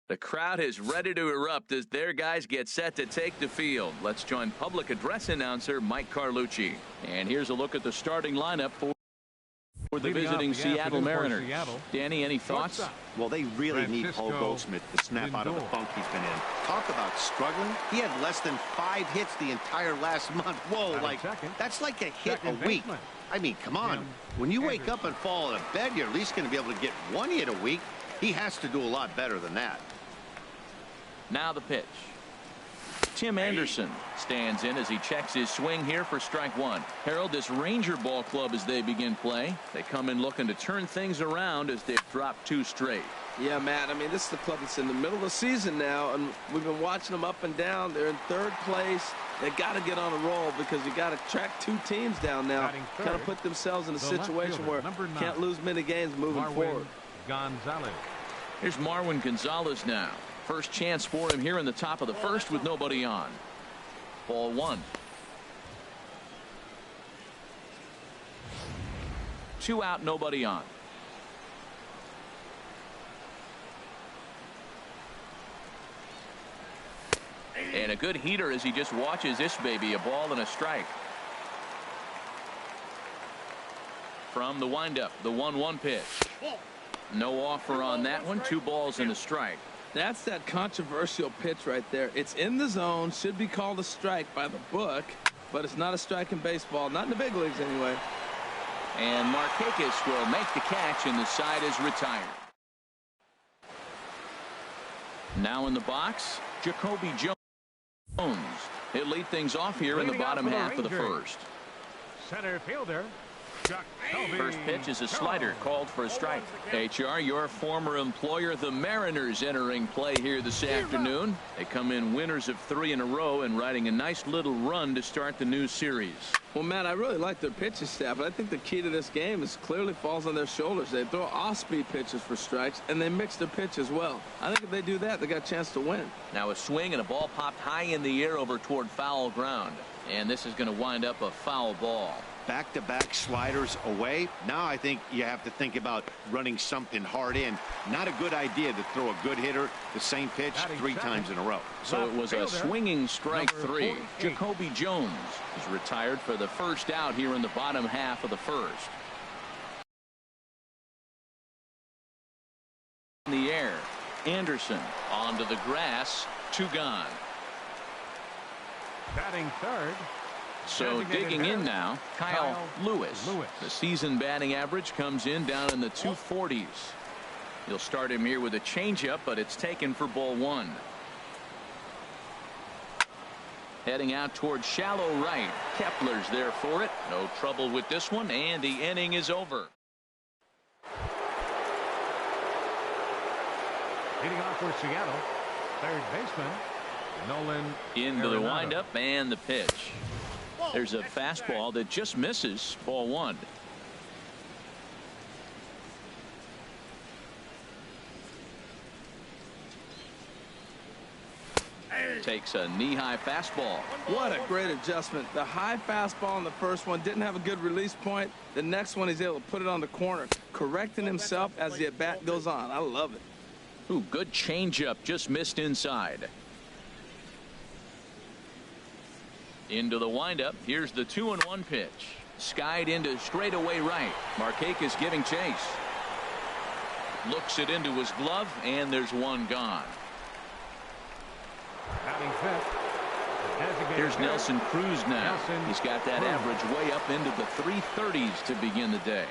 The crowd is ready to erupt as their guys get set to take the field. Let's join public address announcer Mike Carlucci. And here's a look at the starting lineup for the visiting Seattle Mariners. Danny, any thoughts? Well, they really need Paul Goldschmidt to snap out of the funk he's been in. Talk about struggling. He had less than 5 hits the entire last month. Whoa, that's like a hit a week. I mean, come on. When you wake up and fall out of bed, you're at least going to be able to get 1 hit a week. He has to do a lot better than that. Now the pitch. Tim Anderson stands in as he checks his swing here for strike one. Harold, this Ranger ball club as they begin play. They come in looking to turn things around as they've dropped 2 straight. Yeah, Matt, I mean, this is the club that's in the middle of the season now, and we've been watching them up and down. They're in 3rd place. They got to get on a roll because you got to track 2 teams down now. Kind of put themselves in a situation where can't lose many games moving forward. Gonzalez. Here's Marwin Gonzalez now. First chance for him here in the top of the 1st with nobody on. Ball 1. 2 out, nobody on. And a good heater as he just watches this baby. A ball and a strike. From the windup, the 1-1 pitch. No offer on that one. 2 balls and a strike. That's that controversial pitch right there. It's in the zone, should be called a strike by the book, but it's not a strike in baseball, not in the big leagues anyway. And Markakis will make the catch, and the side is retired. Now in the box, Jacoby Jones. He'll lead things off here in the bottom half of the 1st. Center fielder. First pitch is a slider called for a strike. HR, your former employer, the Mariners, entering play here this afternoon. They come in winners of 3 in a row and riding a nice little run to start the new series. Well, Matt, I really like their pitching staff, but I think the key to this game is clearly falls on their shoulders. They throw off-speed pitches for strikes, and they mix their pitch as well. I think if they do that, they got a chance to win. Now a swing and a ball popped high in the air over toward foul ground, and this is going to wind up a foul ball. Back-to-back sliders away. Now I think you have to think about running something hard in. Not a good idea to throw a good hitter the same pitch 3 times in a row. So it was a swinging strike 3. Jacoby Jones is retired for the first out here in the bottom half of the 1st. In the air, Anderson onto the grass, 2 gone. Batting 3rd. So digging in now, Kyle Lewis. The season batting average comes in down in the 240s. You'll start him here with a changeup, but it's taken for ball 1. Heading out towards shallow right. Kepler's there for it. No trouble with this one, and the inning is over. Leading off for Seattle, 3rd baseman Nolan. Into the windup and the pitch. There's a fastball that just misses. Ball 1. Takes a knee-high fastball. What a great adjustment. The high fastball in the first one didn't have a good release point. The next one he's able to put it on the corner, correcting himself as the at-bat goes on. I love it. Ooh, good changeup, just missed inside. Into the windup. Here's the 2-1 pitch. Skied into straightaway right. Markakis giving chase. Looks it into his glove, and there's 1 gone. Here's Nelson Cruz now. He's got that average way up into the 330s to begin the day.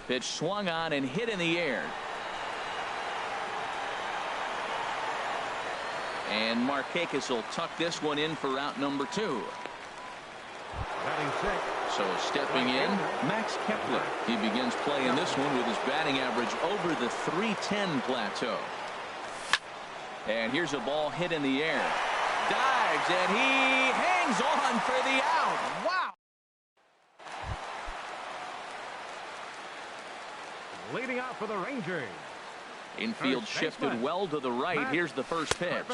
Pitch swung on and hit in the air. And Markakis will tuck this one in for out number 2. So stepping in, Max Kepler. He begins playing this one with his batting average over the 310 plateau. And here's a ball hit in the air. Dives, and he hangs on for the out. Wow. Leading out for the Rangers. Infield shifted well to the right. Here's the first pitch.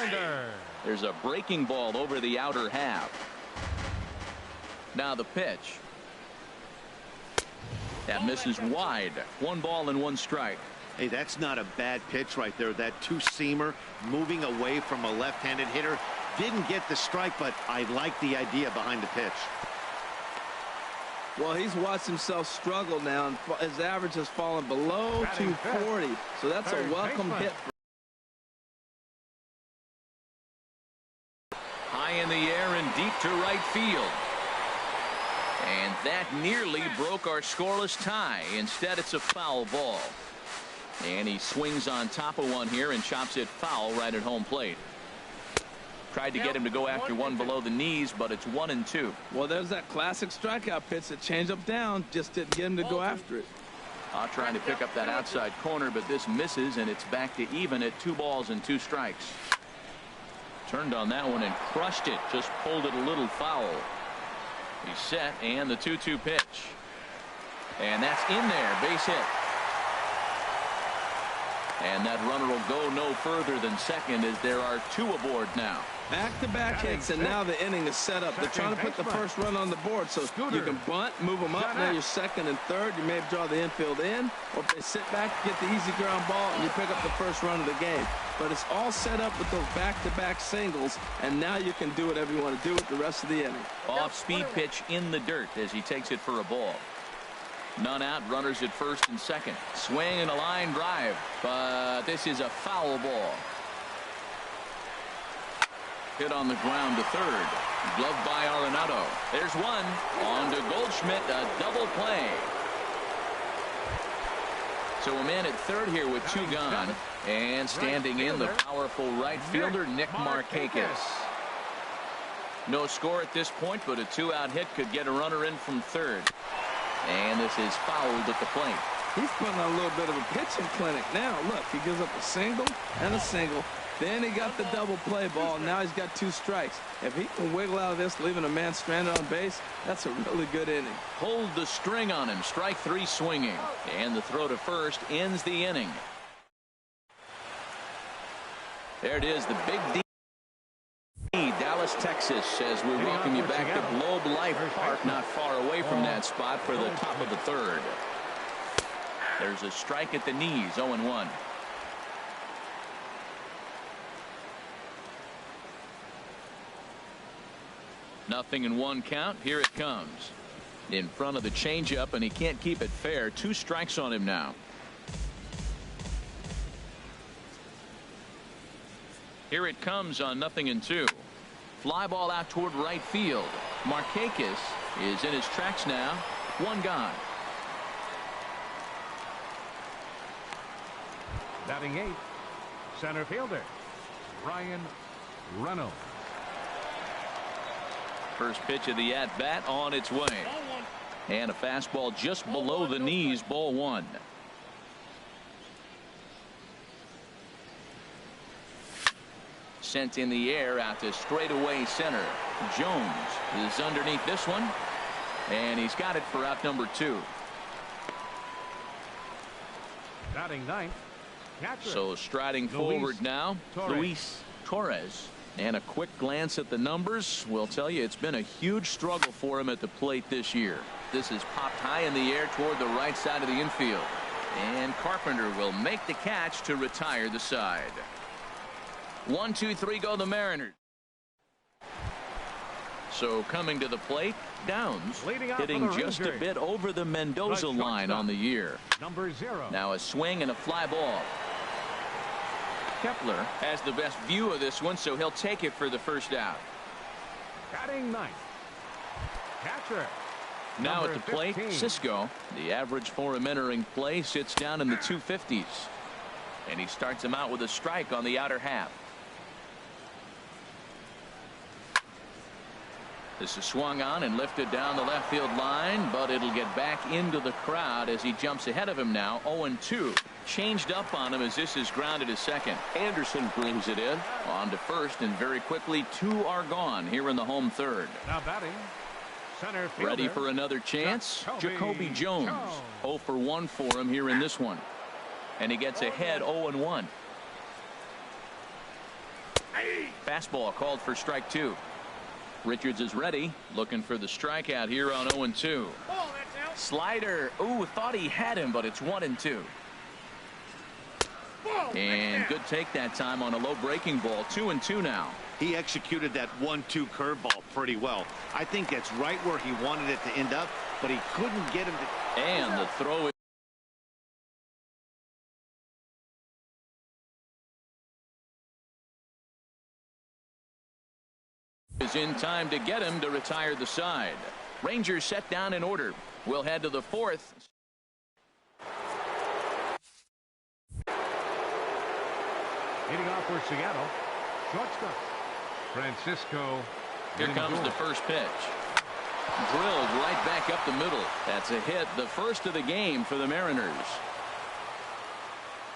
There's a breaking ball over the outer half. Now the pitch. That misses wide. 1 ball and 1 strike. Hey, that's not a bad pitch right there. That two-seamer moving away from a left-handed hitter. Didn't get the strike, but I like the idea behind the pitch. Well, he's watched himself struggle now, and his average has fallen below 240. So that's a welcome hit. High in the air and deep to right field. And that nearly broke our scoreless tie. Instead, it's a foul ball. And he swings on top of one here and chops it foul right at home plate. Tried to get him to go after one below the knees, but it's 1-2. Well, there's that classic strikeout pitch that changed up down. Just didn't get him to go after it. Trying to pick up that outside corner, but this misses, and it's back to even at 2 balls and 2 strikes. Turned on that one and crushed it. Just pulled it a little foul. He's set, and the 2-2 pitch. And that's in there. Base hit. And that runner will go no further than second as there are 2 aboard now. Back-to-back hits, and now the inning is set up. They're trying to put the first run on the board, so you can bunt, move them up. Now you're second and third. You may draw the infield in, or if they sit back, get the easy ground ball, and you pick up the first run of the game. But it's all set up with those back-to-back singles, and now you can do whatever you want to do with the rest of the inning. Off-speed pitch in the dirt as he takes it for a ball. None out, runners at first and second. Swing and a line drive, but this is a foul ball. Hit on the ground to third. Gloved by Arenado. There's one. On to Goldschmidt, a double play. So a man at third here with 2 gone. And standing in, the powerful right fielder, Nick Markakis. No score at this point, but a 2-out hit could get a runner in from third. And this is fouled at the plate. He's putting on a little bit of a pitching clinic now. Look, he gives up a single and a single. Then he got the double play ball. Now he's got 2 strikes. If he can wiggle out of this, leaving a man stranded on base, that's a really good inning. Hold the string on him. Strike 3 swinging. And the throw to first ends the inning. There it is, the Big D. Dallas, Texas, as we welcome you back to Globe Life Park, not far away from that spot for the top of the third. There's a strike at the knees, 0-1. Nothing in 1 count. Here it comes. In front of the changeup, and he can't keep it fair. 2 strikes on him now. Here it comes on 0-2. Fly ball out toward right field. Markakis is in his tracks now. 1 gone. Batting 8th, center fielder Ryan Reynolds. First pitch of the at-bat on its way. And a fastball just below the knees, ball 1. Sent in the air out to straightaway center. Jones is underneath this one, and he's got it for out number 2. Batting 9th, catcher. So striding forward now, Luis Torres. And a quick glance at the numbers will tell you it's been a huge struggle for him at the plate this year. This is popped high in the air toward the right side of the infield. And Carpenter will make the catch to retire the side. 1, 2, 3 go the Mariners. So coming to the plate, Downs hitting just a bit over the Mendoza line on the year. Number 0. Now a swing and a fly ball. Kepler has the best view of this one, so he'll take it for the first out. Batting 9th, catcher. Now at the plate, 15. Cisco. The average for him entering play sits down in the 250s. And he starts him out with a strike on the outer half. This is swung on and lifted down the left field line, but it'll get back into the crowd as he jumps ahead of him now. 0-2. Changed up on him as this is grounded to second. Anderson brings it in. On to first, and very quickly 2 are gone here in the home third. Now batting, center fielder. Ready for another chance? Jacoby Jones. 0 for 1 for him here in this one. And he gets ahead 0-1. Fastball called for strike 2. Richards is ready, looking for the strikeout here on 0-2. Slider. Ooh, thought he had him, but it's 1-2. And good take that time on a low breaking ball. 2-2 now. He executed that 1-2 curveball pretty well. I think that's right where he wanted it to end up, but he couldn't get him to. And the throw is in time to get him to retire the side. Rangers set down in order. We'll head to the fourth. Hitting off for Seattle. Shortstop Francisco. Here comes the first pitch. Drilled right back up the middle. That's a hit, the first of the game for the Mariners.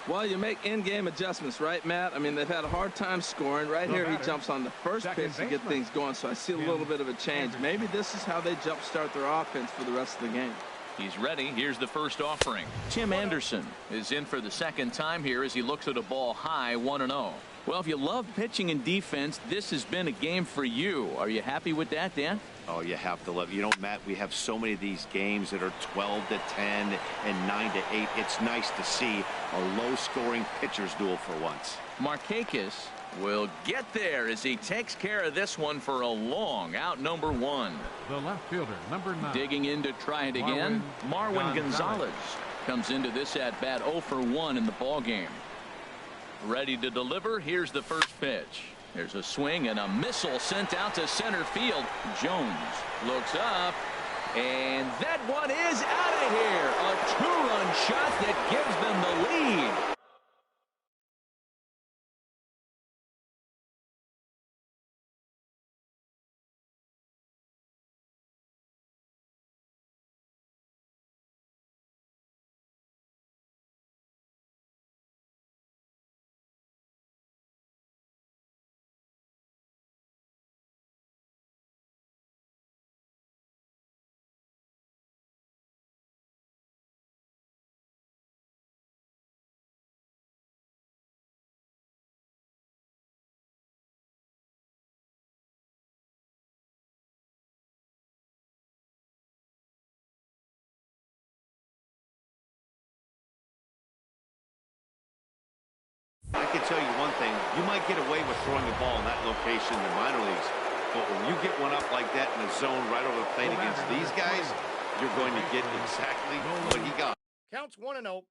Well, you make in-game adjustments, right, Matt? I mean, they've had a hard time scoring. Right here, he jumps on the first pitch to get things going, so I see a little bit of a change. Maybe this is how they jumpstart their offense for the rest of the game. He's ready. Here's the first offering. Tim Anderson is in for the second time here as he looks at a ball high, 1-0. Well, if you love pitching and defense, this has been a game for you. Are you happy with that, Dan? Oh, you have to love. You know, Matt, we have so many of these games that are 12-10 and 9-8. It's nice to see a low-scoring pitcher's duel for once. Markakis will get there as he takes care of this one for a long out, number 1. The left fielder, number 9. Digging in to try it again. Marwin Gonzalez comes into this at bat 0 for 1 in the ball game. Ready to deliver. Here's the first pitch. There's a swing and a missile sent out to center field. Jones looks up, and that one is out of here. A 2-run shot that gives them the lead. I can tell you one thing. You might get away with throwing a ball in that location in the minor leagues, but when you get one up like that in the zone right over the plate against these guys, you're going to get exactly what he got. Counts 1-0.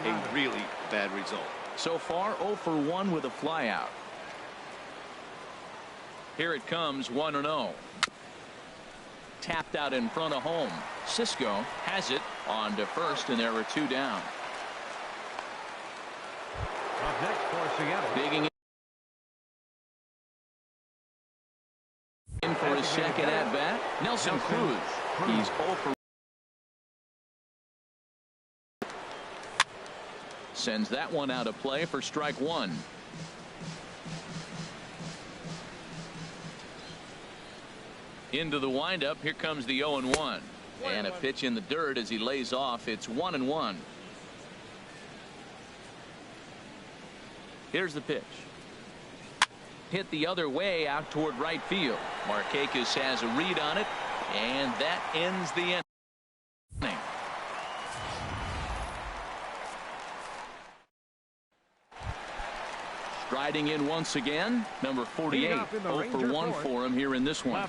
A really bad result. So far, 0 for 1 with a flyout. Here it comes, 1-0. Tapped out in front of home. Cisco has it on to first, and there are 2 down. Up next for Seattle. Digging in for his second at bat. Nelson Cruz. He's 0 for. Sends that one out of play for strike 1. Into the windup. Here comes the 0-1. And a pitch in the dirt as he lays off. It's 1-1. Here's the pitch. Hit the other way out toward right field. Markakis has a read on it, and that ends the inning. Striding in once again, number 48. 0 for 1 for him here in this one.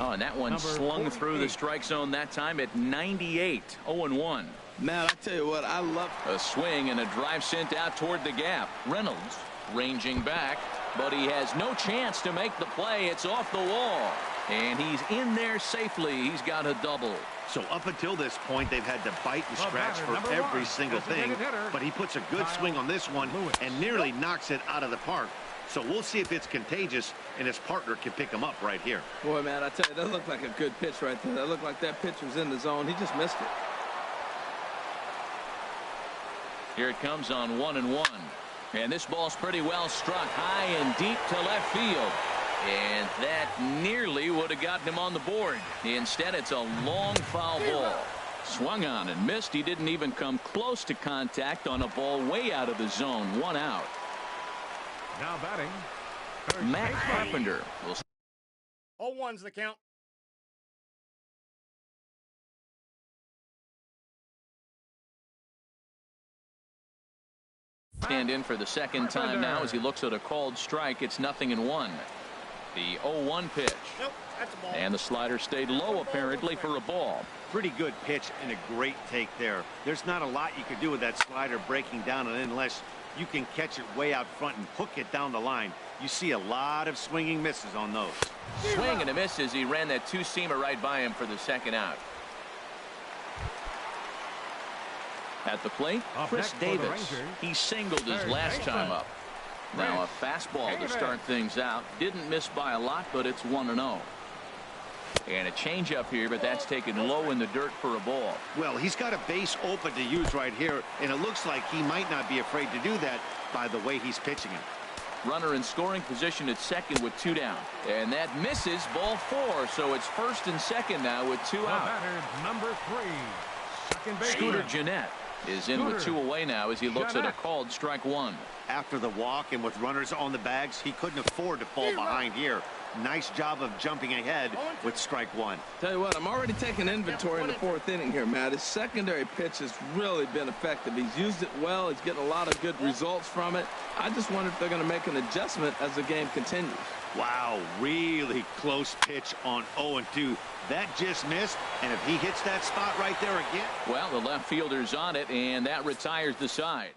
Oh, and that one slung through the strike zone that time at 98. 0-1. Man, I tell you what, I love a swing and a drive sent out toward the gap. Reynolds ranging back, but he has no chance to make the play. It's off the wall, and he's in there safely. He's got a double. So up until this point, they've had to bite and scratch for every single thing, but he puts a good swing on this one and nearly knocks it out of the park. So we'll see if it's contagious and his partner can pick him up right here. Boy, man, I tell you, that looked like a good pitch right there. That looked like that pitch was in the zone. He just missed it. Here it comes on 1-1. And this ball's pretty well struck high and deep to left field. And that nearly would have gotten him on the board. Instead, it's a long foul ball. Swung on and missed. He didn't even come close to contact on a ball way out of the zone. 1 out. Now batting, Matt Carpenter will 0-1's the count. stand in for the second time now as he looks at a called strike. It's 0-1. The 0-1 pitch. Nope, that's a ball. And the slider stayed low apparently for a ball. Pretty good pitch and a great take there. There's not a lot you can do with that slider breaking down, and unless you can catch it way out front and hook it down the line, you see a lot of swinging misses on those. Swing and a miss as he ran that two-seamer right by him for the second out. At the plate, Chris Davis. He singled his last time up. Now a fastball to start things out. Didn't miss by a lot, but it's 1-0. And a changeup here, but that's taken low in the dirt for a ball. Well, he's got a base open to use right here, and it looks like he might not be afraid to do that by the way he's pitching it. Runner in scoring position at second with 2 down. And that misses, ball 4. So it's first and second now with 2 out. Number 3, second base. Scooter Gennett is in with 2 away now as he looks at a called strike 1. After the walk and with runners on the bags, he couldn't afford to fall behind here. Nice job of jumping ahead with strike 1. Tell you what, I'm already taking inventory in the 4th inning here, Matt. His secondary pitch has really been effective. He's used it well. He's getting a lot of good results from it. I just wonder if they're going to make an adjustment as the game continues. Wow, really close pitch on 0-2. That just missed, and if he hits that spot right there again. Well, the left fielder's on it, and that retires the side.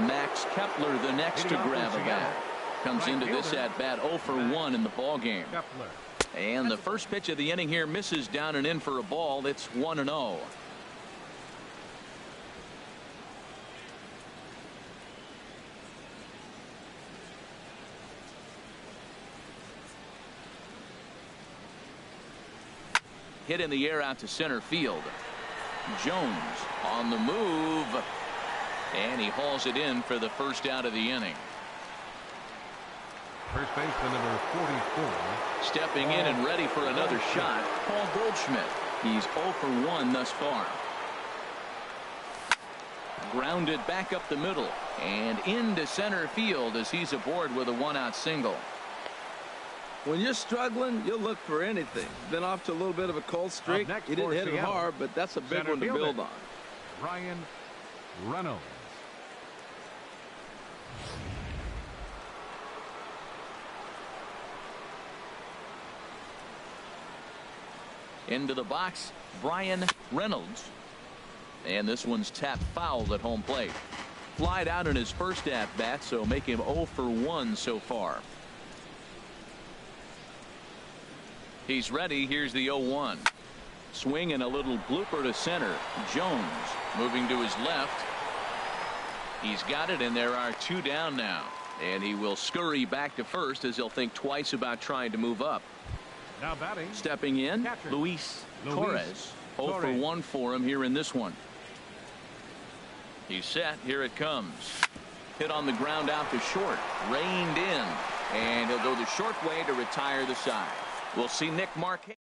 Max Kepler, the next to grab a bat. Comes into this at bat 0 for 1 in the ball game. And the first pitch of the inning here misses down and in for a ball. It's 1-0. Hit in the air out to center field. Jones on the move. And he hauls it in for the first out of the inning. First baseman number 44. Stepping in and ready for another shot, Paul Goldschmidt. He's 0 for 1 thus far. Grounded back up the middle and into center field as he's aboard with a 1-out single. When you're struggling, you'll look for anything. Been off to a little bit of a cold streak. He didn't hit it hard, but that's a big one to build on. Ryan Reynolds. Into the box, Brian Reynolds. And this one's tapped foul at home plate. Flied out in his first at-bat, so make him 0 for 1 so far. He's ready. Here's the 0-1. Swing and a little blooper to center. Jones moving to his left. He's got it, and there are 2 down now. And he will scurry back to first as he'll think twice about trying to move up. Now batting. Stepping in, Luis Torres. 0 for 1 for him here in this one. He's set. Here it comes. Hit on the ground out to short. Reined in. And he'll go the short way to retire the side. We'll see Nick Markakis.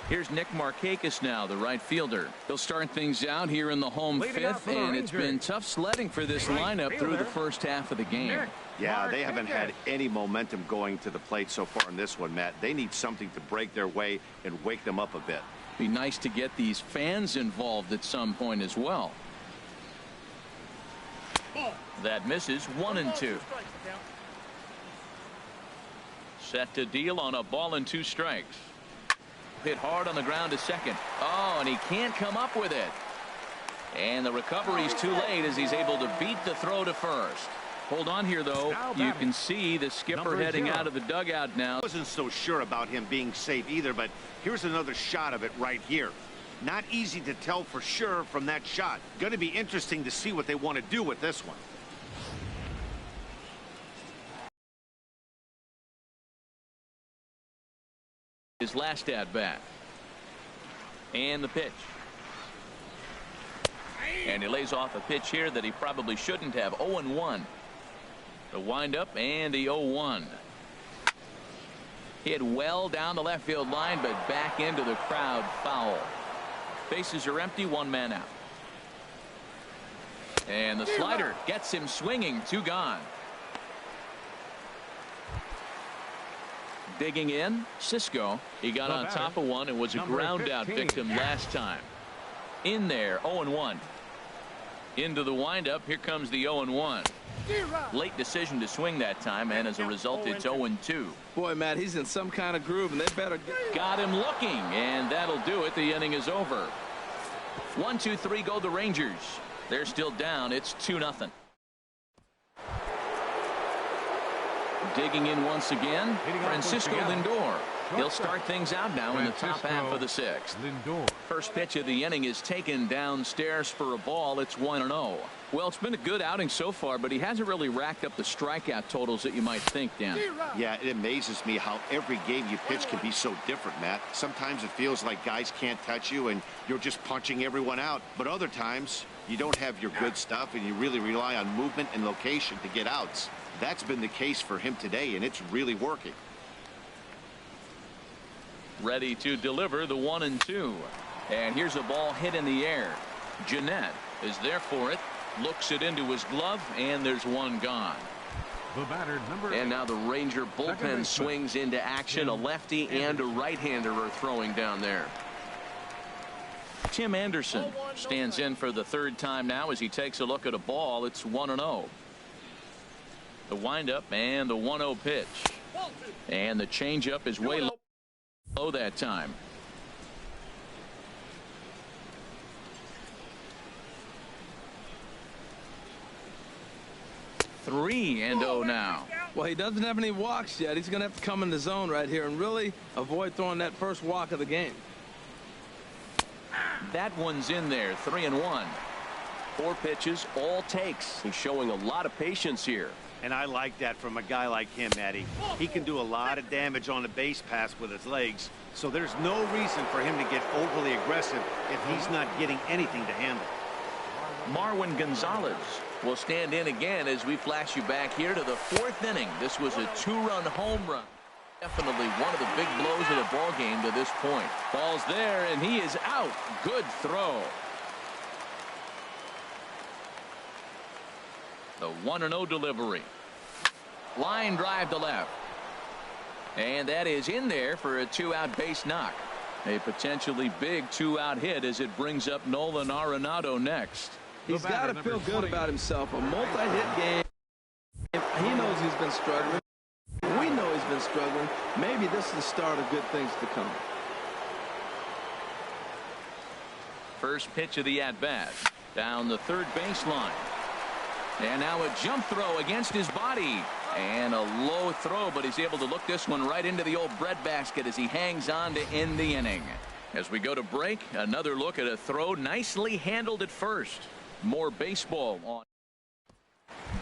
Here's Nick Markakis now, the right fielder. He'll start things out here in the home 5th, and it's been tough sledding for this lineup through the first half of the game. Yeah, they haven't had any momentum going to the plate so far in this one, Matt. They need something to break their way and wake them up a bit. Be nice to get these fans involved at some point as well. That misses. 1-2. Set to deal on a ball and 2 strikes. Hit hard on the ground to second. Oh, and he can't come up with it. And the recovery's too late as he's able to beat the throw to first. Hold on here, though. You can see the skipper heading out of the dugout now. I wasn't so sure about him being safe either, but here's another shot of it right here. Not easy to tell for sure from that shot. Going to be interesting to see what they want to do with this one. His last at bat. And the pitch. And he lays off a pitch here that he probably shouldn't have. 0-1. The windup and the 0-1. Hit well down the left field line, but back into the crowd, foul. Bases are empty, one man out. And the slider gets him swinging, two gone. Digging in, Cisco. He got on top of one and was a ground out victim last time. In there, 0-1. Into the windup, here comes the 0-1. Late decision to swing that time, and as a result, it's 0-2. Boy, Matt, he's in some kind of groove, and they better get... Got him looking, and that'll do it. The inning is over. 1, 2, 3 go the Rangers. They're still down. It's 2-0. Digging in once again, Francisco Lindor. He'll start things out now in the top half of the sixth. First pitch of the inning is taken downstairs for a ball. It's 1-0. Well, it's been a good outing so far, but he hasn't really racked up the strikeout totals that you might think, Dan. Yeah, it amazes me how every game you pitch can be so different, Matt. Sometimes it feels like guys can't touch you and you're just punching everyone out. But other times you don't have your good stuff and you really rely on movement and location to get outs. That's been the case for him today, and it's really working. Ready to deliver the 1-2. And here's a ball hit in the air. Jeanette is there for it. Looks it into his glove, and there's one gone. The batter, number 8. And now the Ranger bullpen swings into action. A lefty and a right-hander are throwing down there. Tim Anderson stands in for the third time now as he takes a look at a ball. It's 1-0. The windup and the 1-0 pitch. And the changeup is way low that time. Three and 0 now. Well, he doesn't have any walks yet. He's going to have to come in the zone right here and really avoid throwing that first walk of the game. That one's in there. 3-1. 4 pitches, all takes. He's showing a lot of patience here. And I like that from a guy like him, Matty. He can do a lot of damage on the base pass with his legs, so there's no reason for him to get overly aggressive if he's not getting anything to handle. Marwin Gonzalez will stand in again as we flash you back here to the 4th inning. This was a 2-run home run. Definitely one of the big blows of the ball game to this point. Ball's there, and he is out. Good throw. The 1-0 delivery. Line drive to left. And that is in there for a 2-out base knock. A potentially big 2-out hit as it brings up Nolan Arenado next. He's got to feel good about himself. A multi-hit game. He knows he's been struggling. We know he's been struggling. Maybe this is the start of good things to come. First pitch of the at-bat. Down the third baseline. And now a jump throw against his body. And a low throw, but he's able to look this one right into the old breadbasket as he hangs on to end the inning. As we go to break, another look at a throw nicely handled at first. More baseball on.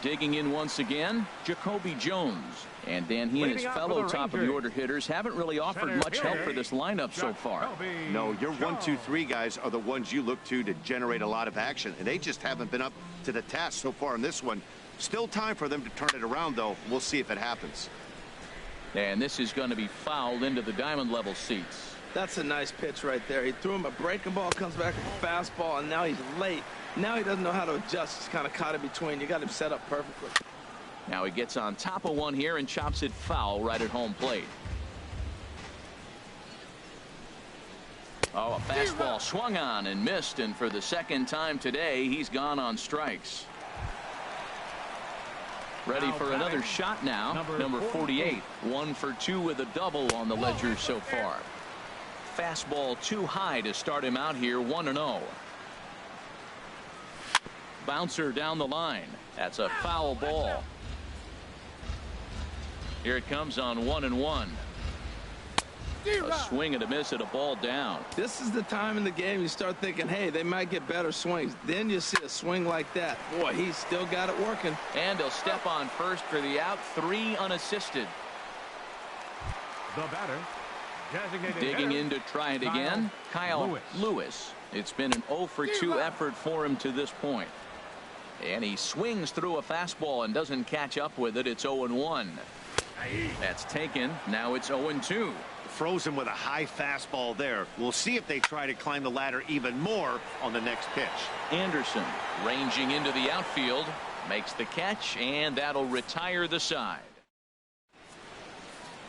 Digging in once again, Jacoby Jones. And then he and his fellow top of the order hitters haven't really offered much help for this lineup so far. No, your 1, 2, 3 guys are the ones you look to generate a lot of action, and they just haven't been up to the task so far in this one. Still time for them to turn it around, though. We'll see if it happens. And this is going to be fouled into the diamond level seats. That's a nice pitch right there. He threw him a breaking ball, comes back with a fastball, and now he's late. Now he doesn't know how to adjust. He's kind of caught in between. You got him set up perfectly. Now he gets on top of one here and chops it foul right at home plate. Oh, a fastball swung on and missed, and for the second time today, he's gone on strikes. Ready for another shot now. Number 48. 1 for 2 with a double on the ledger so far. Fastball too high to start him out here. 1-0. Bouncer down the line. That's a foul ball. Here it comes on 1-1. A swing and a miss at a ball down. This is the time in the game you start thinking, hey, they might get better swings. Then you see a swing like that. Boy, he's still got it working. And he'll step on first for the out. 3 unassisted. The batter, designated digging hitter, in to try it again. Kyle Lewis. It's been an 0 for 2 effort for him to this point. And he swings through a fastball and doesn't catch up with it. It's 0-1. That's taken. Now it's 0-2. Frozen with a high fastball there. We'll see if they try to climb the ladder even more on the next pitch. Anderson ranging into the outfield, makes the catch, and that'll retire the side.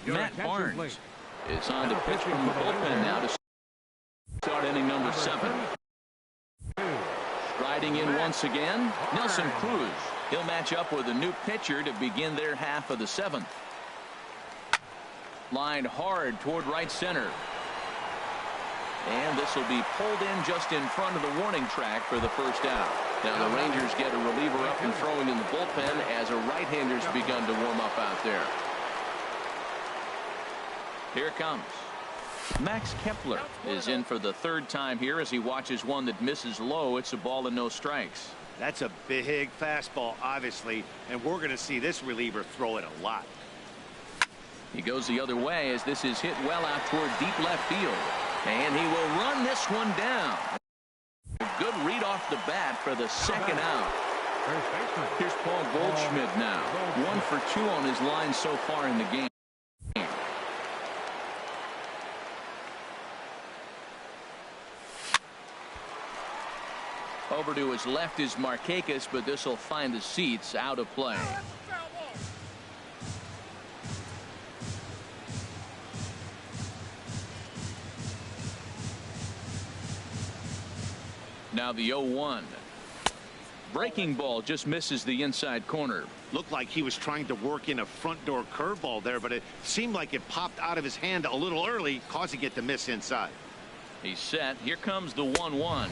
Matt Barnes is on to pitch from the bullpen now to start inning number 7. Striding in once again, Nelson Cruz. He'll match up with a new pitcher to begin their half of the 7th. Lined hard toward right center. And this will be pulled in just in front of the warning track for the first out. Now the Rangers get a reliever up and throwing in the bullpen as a right-hander's begun to warm up out there. Here it comes. Max Kepler is in for the 3rd time here as he watches one that misses low. It's a ball and no strikes. That's a big fastball, obviously, and we're going to see this reliever throw it a lot. He goes the other way as this is hit well out toward deep left field. And he will run this one down. A good read off the bat for the 2nd out. Here's Paul Goldschmidt now. 1 for 2 on his line so far in the game. Over to his left is Markakis, but this will find the seats out of play. Now the 0-1. Breaking ball just misses the inside corner. Looked like he was trying to work in a front door curveball there, but it seemed like it popped out of his hand a little early, causing it to miss inside. He's set. Here comes the 1-1.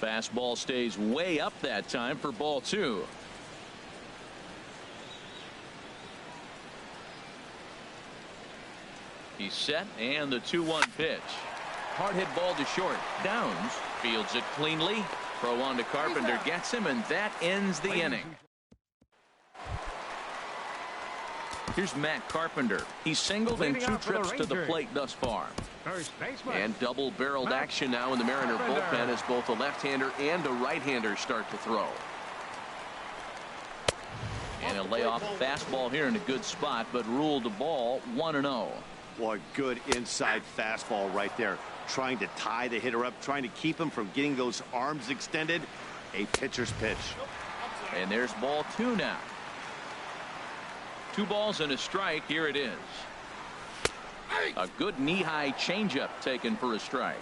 Fastball stays way up that time for ball 2. He's set, and the 2-1 pitch. Hard hit ball to short. Downs fields it cleanly. Throw on to Carpenter, gets him, and that ends the inning. Here's Matt Carpenter. He's singled in 2 trips to the plate thus far. And double-barreled action now in the Mariner bullpen as both a left-hander and a right-hander start to throw. And a layoff fastball here in a good spot, but ruled the ball 1-0. Boy, good inside fastball right there. Trying to tie the hitter up, trying to keep him from getting those arms extended. A pitcher's pitch. And there's ball 2 now. 2 balls and a strike. Here it is. A good knee-high changeup taken for a strike.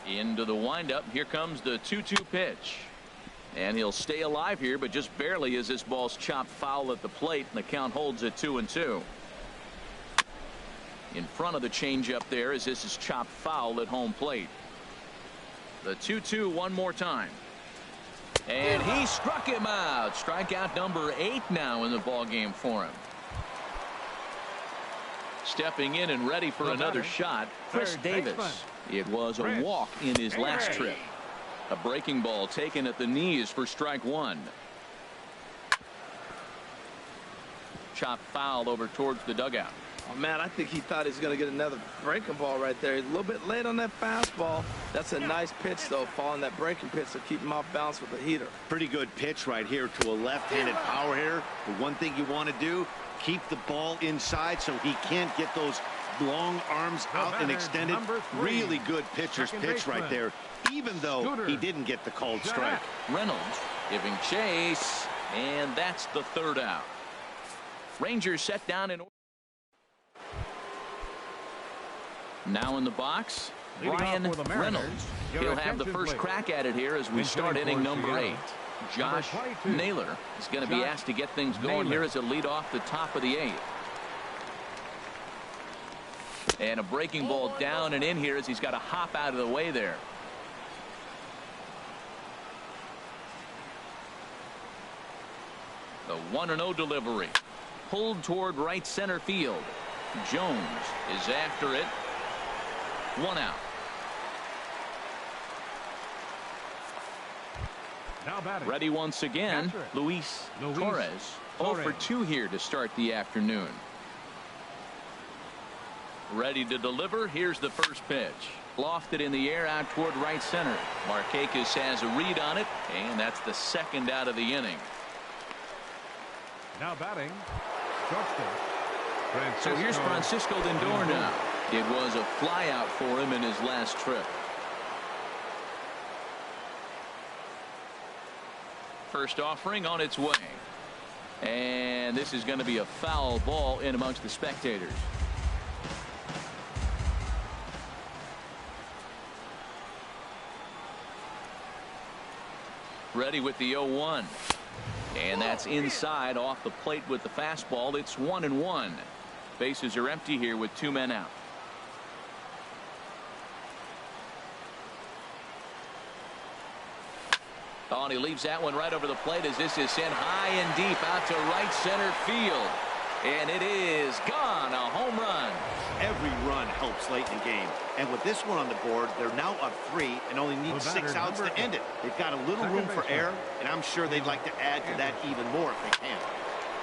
Into the windup. Here comes the 2-2 pitch. And he'll stay alive here, but just barely as this ball's chopped foul at the plate, and the count holds at 2-2. In front of the changeup there as this is chopped foul at home plate. The 2-2 one more time. And he struck him out. Strikeout number 8 now in the ball game for him. Stepping in and ready for another shot, Chris Davis. It was a walk in his last trip. A breaking ball taken at the knees for strike 1. Chopped foul over towards the dugout. Oh, man, I think he thought he was going to get another breaking ball right there. He's a little bit late on that fastball. That's a nice pitch, though, following that breaking pitch to keep him off balance with the heater. Pretty good pitch right here to a left-handed power hitter. The one thing you want to do, keep the ball inside so he can't get those long arms out and extended. Really good pitcher's pitch right there, even though he didn't get the called strike. Reynolds giving chase, and that's the 3rd out. Rangers set down in order. Now in the box, Brian Reynolds. He'll have the first crack at it here as we start inning number 8. Josh Naylor is going to be asked to get things going here as a lead off the top of the 8th. And a breaking ball down and in here as he's got to hop out of the way there. The 1-0 delivery. Pulled toward right center field. Jones is after it. 1 out. Ready once again, Luis Torres. 0 for 2 here to start the afternoon. Ready to deliver. Here's the first pitch. Lofted in the air out toward right center. Markakis has a read on it, and that's the second out of the inning. Now batting, shortstop. So here's Francisco Lindor now. It was a flyout for him in his last trip. First offering on its way. And this is going to be a foul ball in amongst the spectators. Ready with the 0-1. And that's inside off the plate with the fastball. It's 1-1. Bases are empty here with 2 men out. Oh, and he leaves that one right over the plate as this is sent high and deep out to right center field. And it is gone. A home run. Every run helps late in the game. And with this one on the board, they're now up 3 and only need 6 outs to end it. They've got a little room for error, and I'm sure they'd like to add to that even more if they can.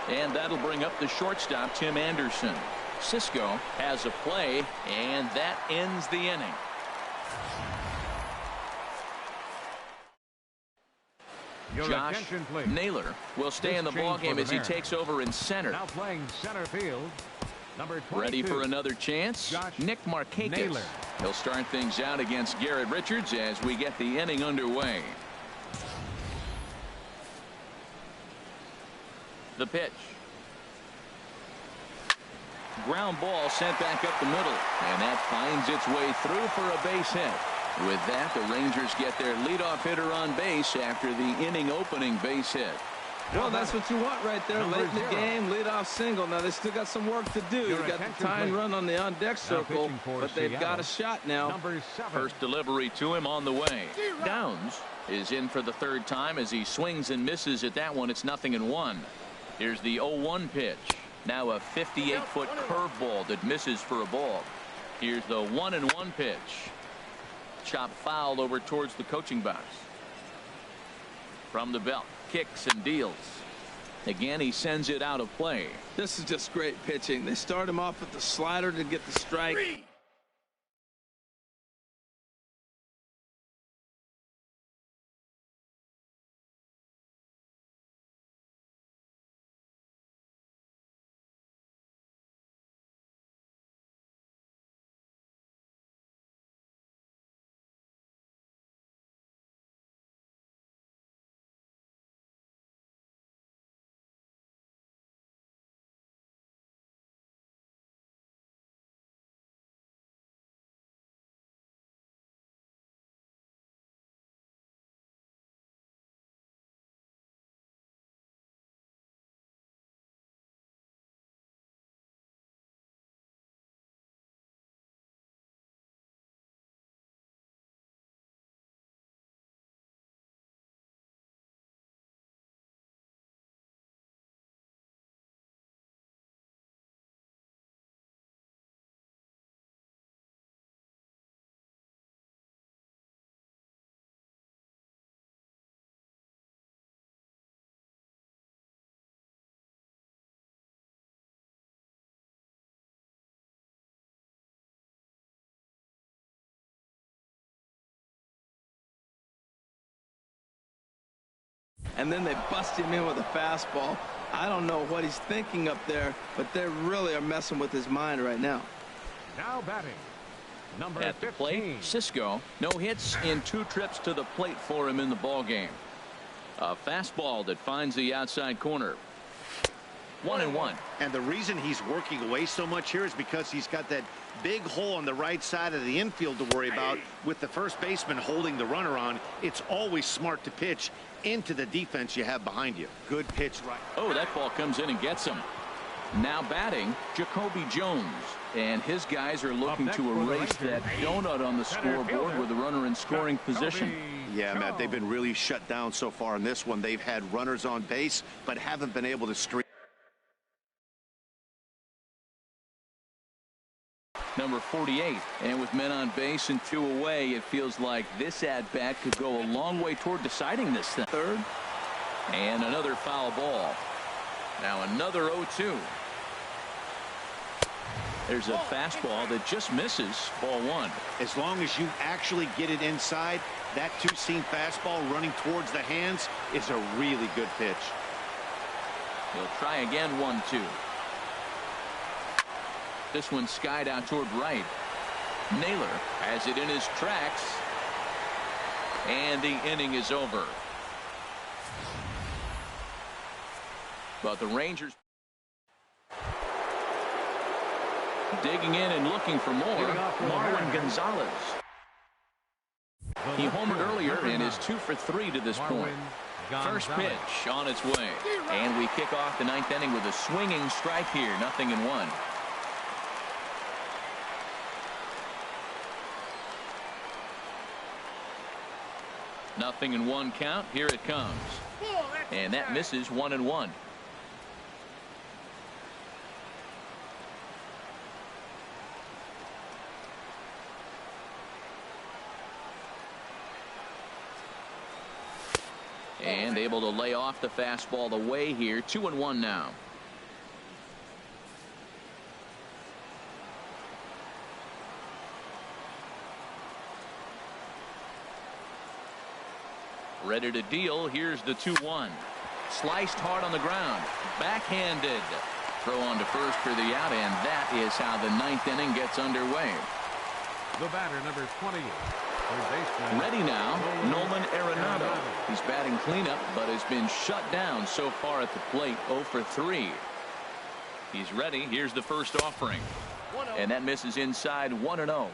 And that'll bring up the shortstop, Tim Anderson. Cisco has a play, and that ends the inning. Josh Naylor will stay in the ballgame as he takes over in center. Now playing center field. Number 22. Ready for another chance. Nick Markakis. He'll start things out against Garrett Richards as we get the inning underway. The pitch. Ground ball sent back up the middle, and that finds its way through for a base hit. With that, the Rangers get their leadoff hitter on base after the inning opening base hit. Well, that's what you want right there. Late in the game, leadoff single. Now, they still got some work to do. You've got the tying run on the on-deck circle, but they've got a shot now. First delivery to him on the way. Downs is in for the third time as he swings and misses at that one. It's 0-1. Here's the 0-1 pitch. Now a 58-foot curveball that misses for a ball. Here's the 1-1 pitch. Chop foul over towards the coaching box. From the belt, kicks and deals. Again, he sends it out of play. This is just great pitching. They start him off with the slider to get the strike. And then they bust him in with a fastball. I don't know what he's thinking up there, but they really are messing with his mind right now. Now batting, number at the 15. plate, Cisco. No hits in 2 trips to the plate for him in the ball game. A fastball that finds the outside corner. 1-1. And the reason he's working away so much here is because he's got that big hole on the right side of the infield to worry about. With the first baseman holding the runner on, it's always smart to pitch into the defense you have behind you. Good pitch right. Oh, that ball comes in and gets him. Now batting, Jacoby Jones. And his guys are looking to erase that donut on the scoreboard with a runner in scoring position. Yeah, Matt, they've been really shut down so far in this one. They've had runners on base, but haven't been able to string. Number 48, and with men on base and 2 away, it feels like this at-bat could go a long way toward deciding this thing. Third, and another foul ball. Now another 0-2. There's a fastball that just misses, ball one. As long as you actually get it inside, that two-seam fastball running towards the hands is a really good pitch. He'll try again, 1-2. This one skied out toward right. Naylor has it in his tracks. And the inning is over. But the Rangers digging in and looking for more. Marwin Gonzalez. He homered earlier and is 2 for 3 to this point. First pitch on its way. And we kick off the 9th inning with a swinging strike here. 0-1. Nothing in 1 count. Here it comes. And that misses. 1-1. And able to lay off the fastball away here. 2-1 now. Ready to deal. Here's the 2-1. Sliced hard on the ground. Backhanded. Throw on to first for the out, and that is how the 9th inning gets underway. The batter, number 28. Ready now, Nolan Arenado. He's batting cleanup, but has been shut down so far at the plate. 0 for 3. He's ready. Here's the first offering. And that misses inside. 1-0.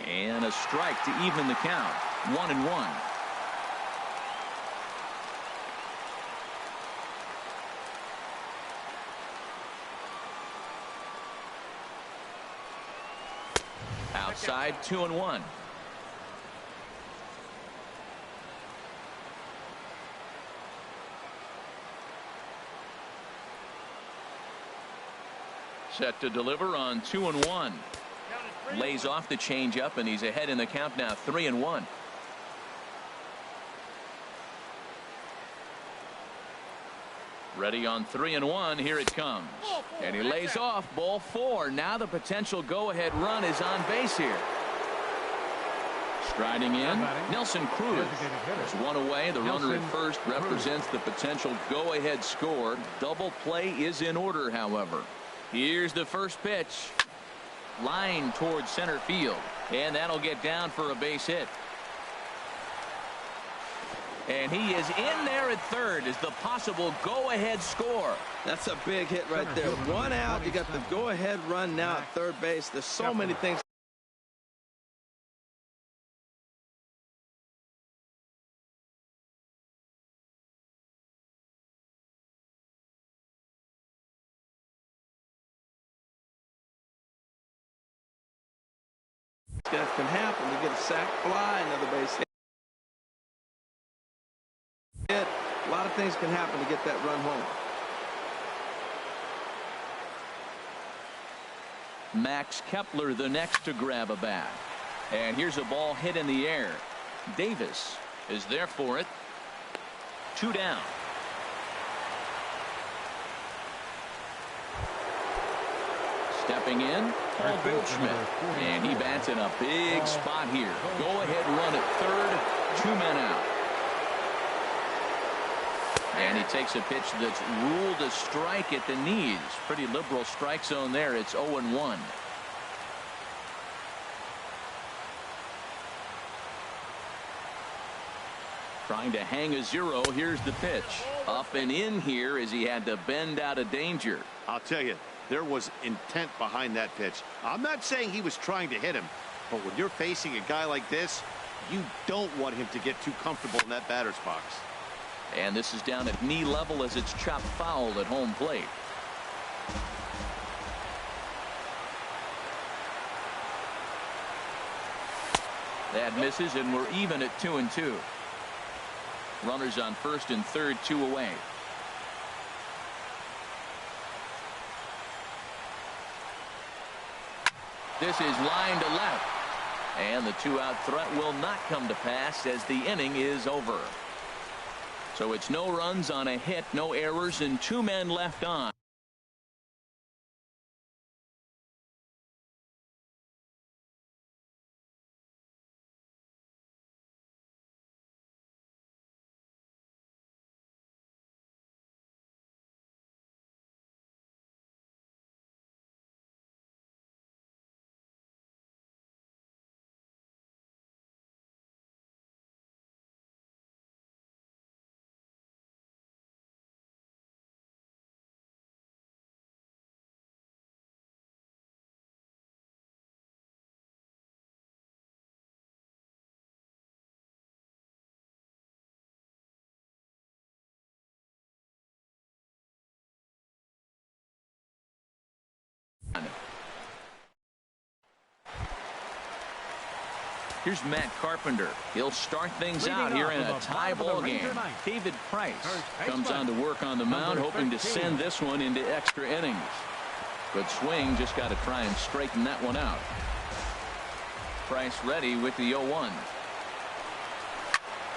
And a strike to even the count. 1-1. Outside, 2-1. Set to deliver on 2-1. Lays off the changeup, and he's ahead in the count now. 3-1. Ready on 3-1. Here it comes. And he lays off. Ball 4. Now the potential go-ahead run is on base here. Striding in, Nelson Cruz. There's one away. The runner at first represents the potential go-ahead score. Double play is in order, however. Here's the first pitch. Line towards center field. And that'll get down for a base hit. And he is in there at third as the possible go-ahead score. That's a big hit right there. 1 out. You got the go-ahead run now at third base. There's so many things. That can happen. You get a sac fly, another base hit. A lot of things can happen to get that run home. Max Kepler the next to grab a bat. And here's a ball hit in the air. Davis is there for it. 2 down. Stepping in, Paul Goldschmidt. And he bats in a big spot here. Go-ahead run at third. 2 men out. And he takes a pitch that's ruled a strike at the knees. Pretty liberal strike zone there. It's 0-1. Trying to hang a 0. Here's the pitch. Up and in here as he had to bend out of danger. I'll tell you, there was intent behind that pitch. I'm not saying he was trying to hit him, but when you're facing a guy like this, you don't want him to get too comfortable in that batter's box. And this is down at knee level as it's chopped foul at home plate. That misses, and we're even at 2-2. Runners on first and third, 2 away. This is line to left. And the two-out threat will not come to pass as the inning is over. So it's no runs on a hit, no errors, and 2 men left on. Here's Matt Carpenter. He'll start things out here in a tie ball game. David Price comes on to work on the mound, hoping to send this one into extra innings. Good swing, just got to try and straighten that one out. Price ready with the 0-1.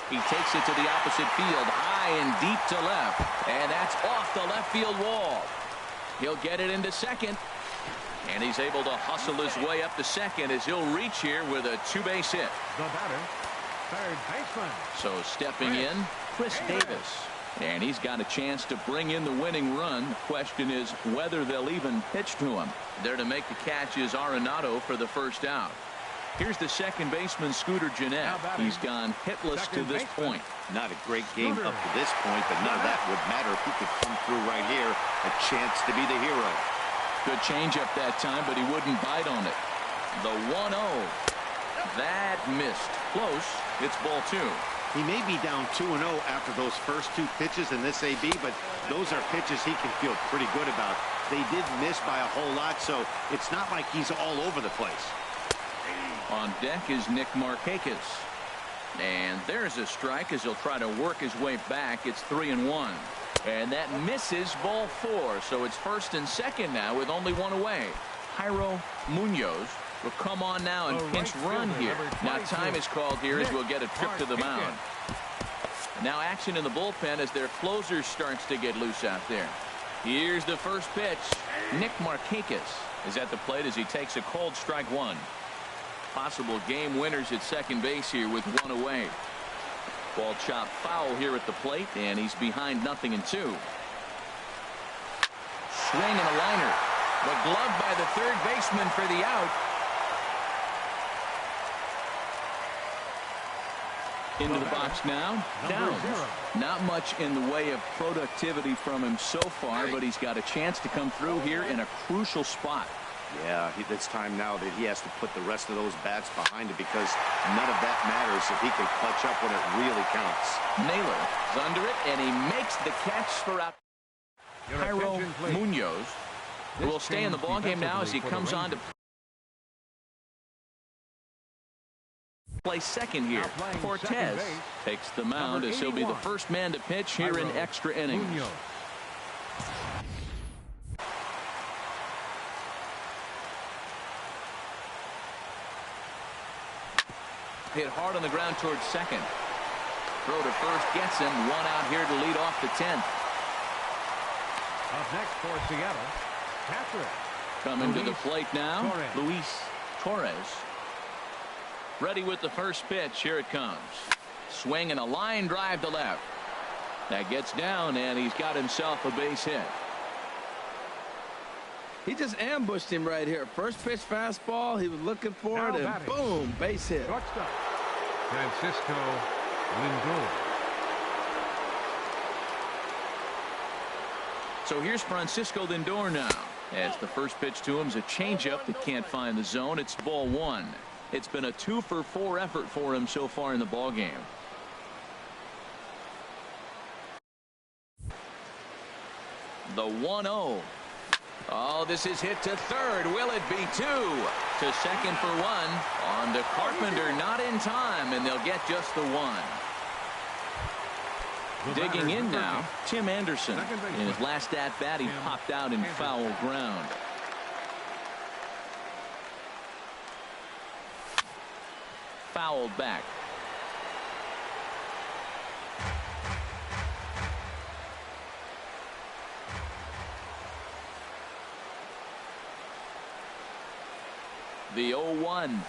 He takes it to the opposite field, high and deep to left, and that's off the left field wall. He'll get it into second. And he's able to hustle his way up to second as he'll reach here with a 2-base hit. The batter, third baseman. So stepping in, Chris Davis. And he's got a chance to bring in the winning run. The question is whether they'll even pitch to him. There to make the catch is Arenado for the first out. Here's the second baseman, Scooter Gennett. He's gone hitless to this point. Not a great game up to this point, but none of that would matter if he could come through right here. A chance to be the hero. Good changeup that time, but he wouldn't bite on it. The 1-0. That missed. Close. It's ball 2. He may be down 2-0 after those first 2 pitches in this AB, but those are pitches he can feel pretty good about. They did miss by a whole lot, so it's not like he's all over the place. On deck is Nick Markakis. And there's a strike as he'll try to work his way back. It's 3-1. And that misses, ball 4. So it's first and second now with only 1 away. Jairo Munoz will come on now and pinch run here. Now time is called here as we'll get a trip to the mound. Now action in the bullpen as their closer starts to get loose out there. Here's the first pitch. Nick Markakis is at the plate as he takes a cold strike 1. Possible game winners at second base here with 1 away. Ball chopped foul here at the plate, and he's behind 0-2. Swing and a liner, but gloved by the third baseman for the out. Into the box now. Downs. Not much in the way of productivity from him so far, but he's got a chance to come through here in a crucial spot. Yeah, it's time now that he has to put the rest of those bats behind it because none of that matters if he can clutch up when it really counts. Naylor is under it, and he makes the catch for out. Jairo Munoz will stay in the ballgame now as he comes on to play second here. Cortez takes the mound as he'll be the first man to pitch here in extra innings. Hit hard on the ground towards second. Throw to first gets him. 1 out here to lead off the 10th. Up next for Seattle, Patrick. Coming to the plate now, Luis Torres. Ready with the first pitch. Here it comes. Swing and a line drive to left. That gets down, and he's got himself a base hit. He just ambushed him right here. First pitch fastball. He was looking for it, and boom, base hit. Shortstop, Francisco Lindor. So here's Francisco Lindor now. As the first pitch to him is a changeup that can't find the zone. It's ball 1. It's been a 2-for-4 effort for him so far in the ball game. The 1-0. Oh, this is hit to third. Will it be 2? To second for 1. On to Carpenter, not in time, and they'll get just the 1. Digging in now, Tim Anderson. In his last at-bat, he popped out in foul ground. fouled back. The 0-1.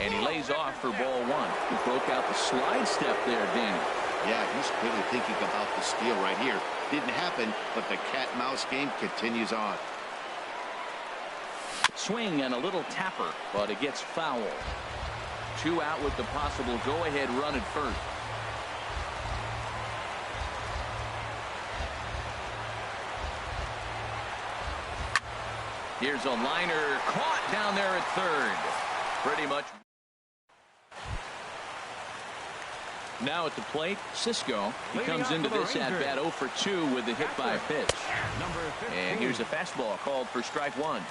And he lays off for ball one. He broke out the slide step there, Danny. Yeah, he's clearly thinking about the steal right here. Didn't happen, but the cat-mouse game continues on. Swing and a little tapper, but it gets foul. 2 out with the possible go-ahead run at first. Here's a liner caught down there at third. Pretty much. Now at the plate, Cisco. He comes into this at-bat 0 for 2 with the hit by pitch. And here's a fastball called for strike one.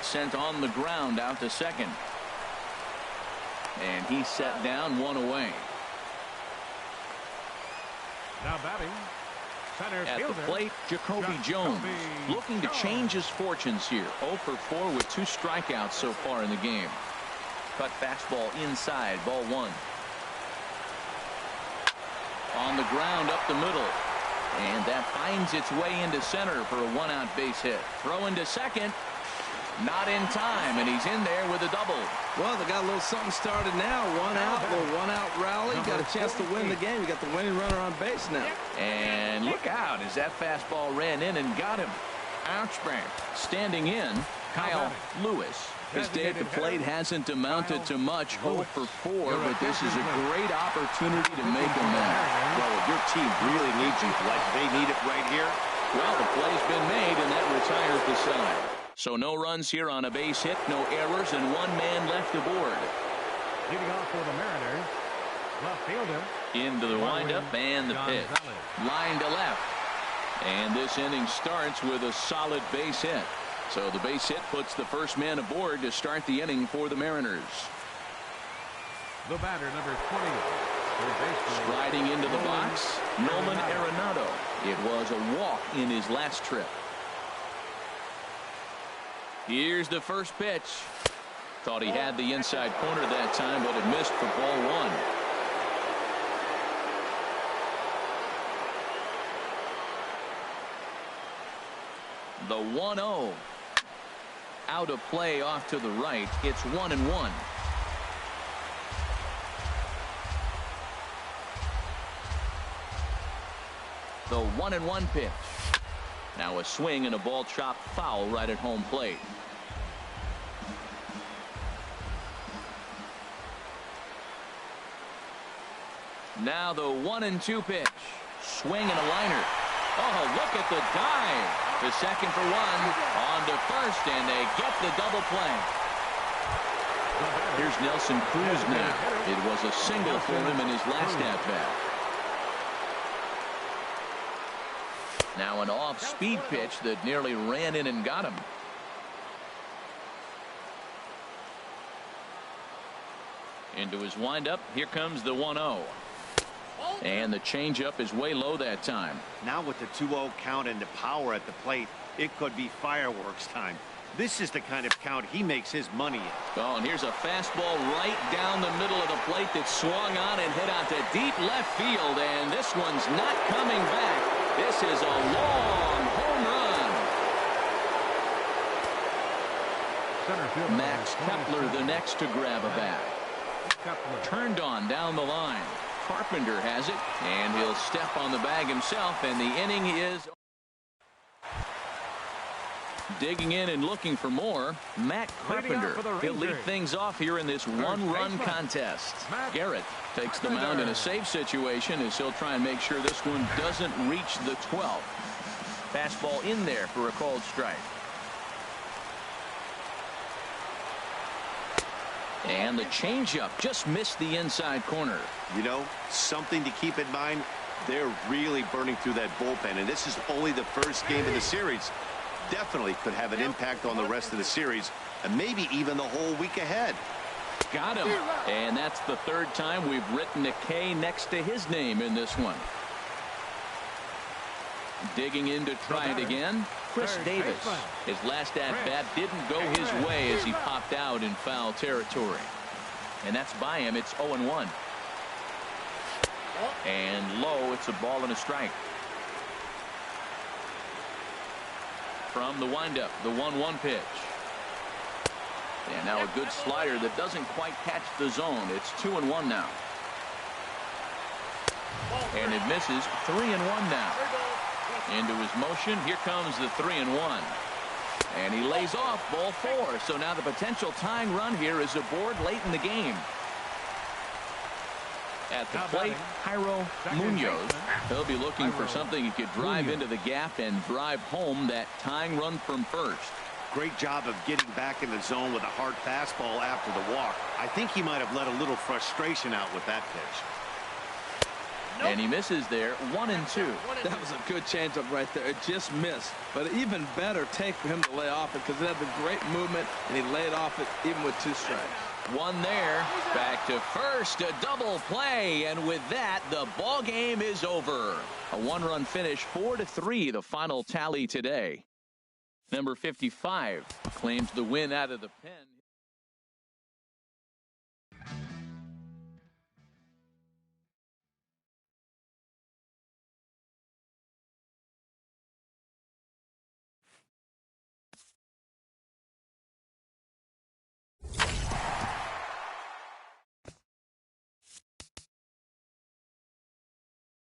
Sent on the ground out to second. And he's set down, 1 away. Now batting. At the plate, Jacoby Jones looking to change his fortunes here. 0 for 4 with 2 strikeouts so far in the game. Cut fastball inside, ball one. On the ground up the middle. And that finds its way into center for a 1-out base hit. Throw into second. Not in time, and he's in there with a double. Well, they got a little something started now. 1 out, a little 1-out rally. Got a chance to win the game. You got the winning runner on base now. And look out as that fastball ran in and got him. Ouchback. Standing in, Kyle Lewis. His day at the plate hasn't amounted to much. 0 for 4, but this is a great opportunity to make a match. Well, if your team really needs you like they need it right here. Well, the play's been made, and that retires the side. So no runs here on a base hit, no errors, and 1 man left aboard. Leading off for the Mariners, left fielder. Into the windup and the pitch. Line to left. And this inning starts with a solid base hit. So the base hit puts the first man aboard to start the inning for the Mariners. The batter, number 20. Striding into the box, Nolan Arenado. It was a walk in his last trip. Here's the first pitch. Thought he had the inside corner that time, but it missed for ball one. The 1-0. Out of play off to the right. It's 1-1. The 1-1 pitch. Now a swing and a ball chopped foul right at home plate. Now the 1-2 pitch. Swing and a liner. Oh, look at the dive. To second for 1. On to first, and they get the double play. Here's Nelson Cruz now. It was a single for him in his last at-bat. Now an off-speed pitch that nearly ran in and got him. Into his windup. Here comes the 1-0. And the changeup is way low that time. Now with the 2-0 count and the power at the plate, it could be fireworks time. This is the kind of count he makes his money in. Oh, and here's a fastball right down the middle of the plate that swung on and hit out to deep left field. And this one's not coming back. This is a long home run. Max Kepler the next to grab a bat. Turned on down the line. Carpenter has it, and he'll step on the bag himself, and the inning is digging in and looking for more. Matt Carpenter. He'll lead things off here in this one-run contest. Garrett takes the mound in a safe situation as he'll try and make sure this one doesn't reach the 12th. Fastball in there for a called strike. And the changeup just missed the inside corner. You know, something to keep in mind, they're really burning through that bullpen, and this is only the first game of the series. Definitely could have an impact on the rest of the series, and maybe even the whole week ahead. Got him. And that's the 3rd time we've written a K next to his name in this one. Digging in to try it again, Chris Davis. His last at-bat didn't go his way as he popped out in foul territory. And that's by him. It's 0-1. And low, it's a ball and a strike. From the windup, the 1-1 pitch. And now a good slider that doesn't quite catch the zone. It's 2-1 now. And it misses. 3-1 now. Into his motion. Here comes the 3-1. And he lays off ball 4. So now the potential tying run here is aboard late in the game. At the plate, Jairo Munoz. He'll be looking for something he could drive into the gap and drive home that tying run from first. Great job of getting back in the zone with a hard fastball after the walk. I think he might have let a little frustration out with that pitch. And he misses there. 1-2. That was a good changeup right there. It just missed. But even better take for him to lay off it because it had the great movement, and he laid off it even with 2 strikes. One there. Back to first. A double play. And with that, the ball game is over. A 1-run finish. 4-3, the final tally today. Number 55 claims the win out of the pen.